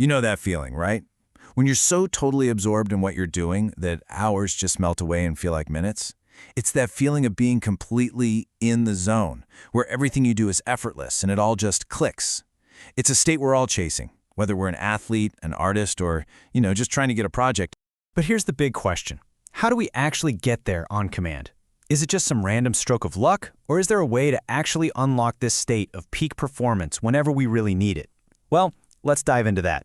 You know that feeling, right? When you're so totally absorbed in what you're doing that hours just melt away and feel like minutes. It's that feeling of being completely in the zone, where everything you do is effortless and it all just clicks. It's a state we're all chasing, whether we're an athlete, an artist, or, just trying to get a project. But here's the big question. How do we actually get there on command? Is it just some random stroke of luck, or is there a way to actually unlock this state of peak performance whenever we really need it? Well, let's dive into that.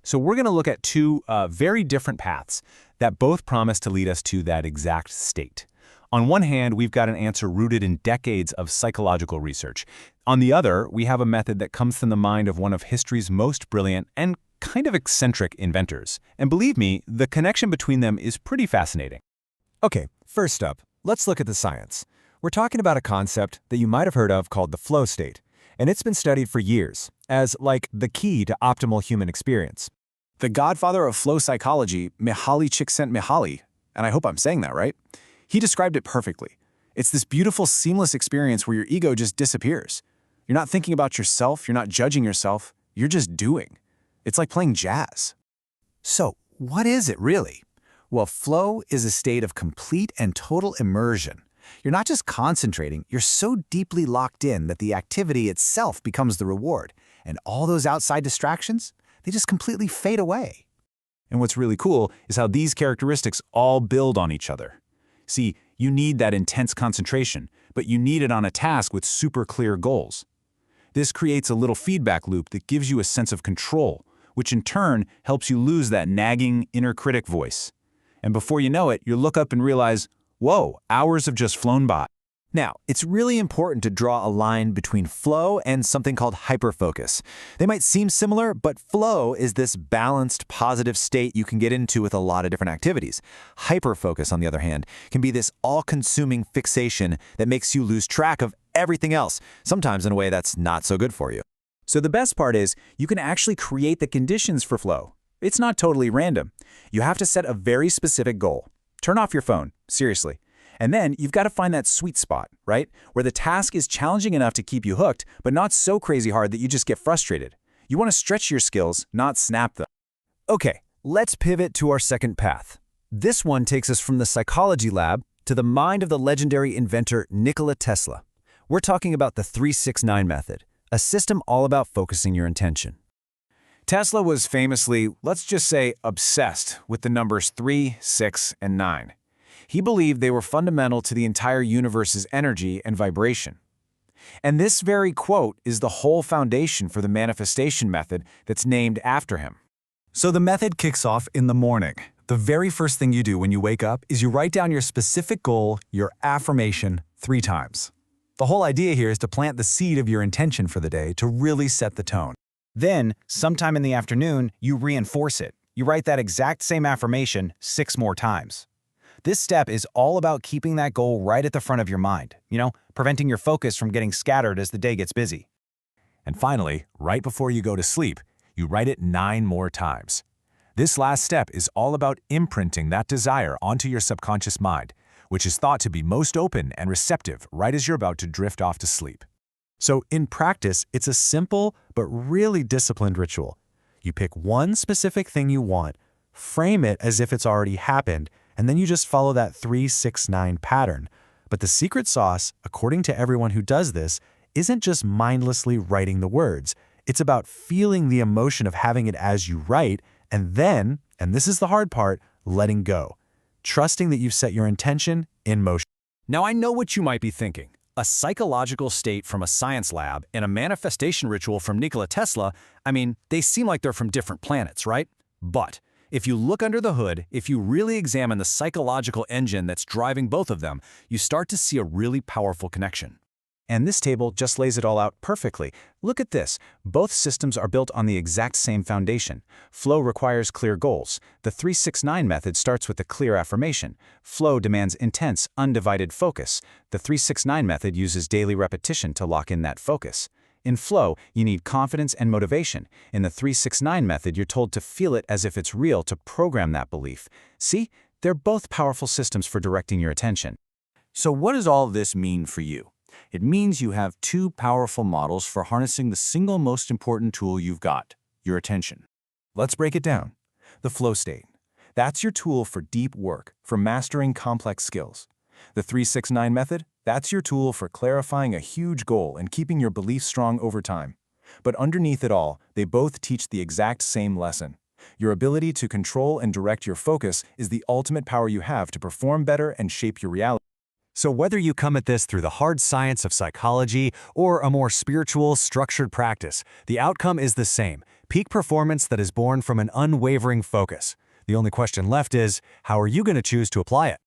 So we're going to look at two very different paths that both promise to lead us to that exact state. On one hand, we've got an answer rooted in decades of psychological research. On the other, we have a method that comes from the mind of one of history's most brilliant and kind of eccentric inventors. And believe me, the connection between them is pretty fascinating. Okay, first up, let's look at the science. We're talking about a concept that you might have heard of called the flow state, and it's been studied for years as, like, the key to optimal human experience. The godfather of flow psychology, Mihaly Csikszentmihalyi, and I hope I'm saying that right, he described it perfectly. It's this beautiful, seamless experience where your ego just disappears. You're not thinking about yourself, you're not judging yourself, you're just doing. It's like playing jazz. So, what is it really? Well, flow is a state of complete and total immersion. You're not just concentrating, you're so deeply locked in that the activity itself becomes the reward, and all those outside distractions, they just completely fade away. And what's really cool is how these characteristics all build on each other. See, you need that intense concentration, but you need it on a task with super clear goals. This creates a little feedback loop that gives you a sense of control, which in turn helps you lose that nagging inner critic voice. And before you know it, you look up and realize, whoa, hours have just flown by. Now, it's really important to draw a line between flow and something called hyperfocus. They might seem similar, but flow is this balanced, positive state you can get into with a lot of different activities. Hyperfocus, on the other hand, can be this all-consuming fixation that makes you lose track of everything else, sometimes in a way that's not so good for you. So the best part is, you can actually create the conditions for flow. It's not totally random. You have to set a very specific goal. Turn off your phone, seriously. And then you've got to find that sweet spot, right? Where the task is challenging enough to keep you hooked, but not so crazy hard that you just get frustrated. You want to stretch your skills, not snap them. Okay, let's pivot to our second path. This one takes us from the psychology lab to the mind of the legendary inventor Nikola Tesla. We're talking about the 3-6-9 method, a system all about focusing your intention. Tesla was famously, let's just say, obsessed with the numbers 3, 6, and 9. He believed they were fundamental to the entire universe's energy and vibration. And this very quote is the whole foundation for the manifestation method that's named after him. So the method kicks off in the morning. The very first thing you do when you wake up is you write down your specific goal, your affirmation, 3 times. The whole idea here is to plant the seed of your intention for the day to really set the tone. Then, sometime in the afternoon, you reinforce it. You write that exact same affirmation 6 more times. This step is all about keeping that goal right at the front of your mind, preventing your focus from getting scattered as the day gets busy. And finally, right before you go to sleep, you write it 9 more times. This last step is all about imprinting that desire onto your subconscious mind, which is thought to be most open and receptive right as you're about to drift off to sleep. So in practice, it's a simple but really disciplined ritual. You pick one specific thing you want, frame it as if it's already happened, and then you just follow that 3-6-9 pattern. But the secret sauce, according to everyone who does this, isn't just mindlessly writing the words. It's about feeling the emotion of having it as you write, and then, and this is the hard part, letting go. Trusting that you've set your intention in motion. Now I know what you might be thinking. A psychological state from a science lab and a manifestation ritual from Nikola Tesla, they seem like they're from different planets, right? But if you look under the hood, if you really examine the psychological engine that's driving both of them, you start to see a really powerful connection. And this table just lays it all out perfectly. Look at this. Both systems are built on the exact same foundation. Flow requires clear goals. The 3-6-9 method starts with a clear affirmation. Flow demands intense, undivided focus. The 3-6-9 method uses daily repetition to lock in that focus. In flow, you need confidence and motivation. In the 3-6-9 method, you're told to feel it as if it's real to program that belief. See, they're both powerful systems for directing your attention. So what does all this mean for you? It means you have 2 powerful models for harnessing the single most important tool you've got, your attention. Let's break it down. The flow state. That's your tool for deep work, for mastering complex skills. The 369 method, that's your tool for clarifying a huge goal and keeping your beliefs strong over time. But underneath it all, they both teach the exact same lesson. Your ability to control and direct your focus is the ultimate power you have to perform better and shape your reality. So whether you come at this through the hard science of psychology or a more spiritual, structured practice, the outcome is the same: peak performance that is born from an unwavering focus. The only question left is, how are you going to choose to apply it?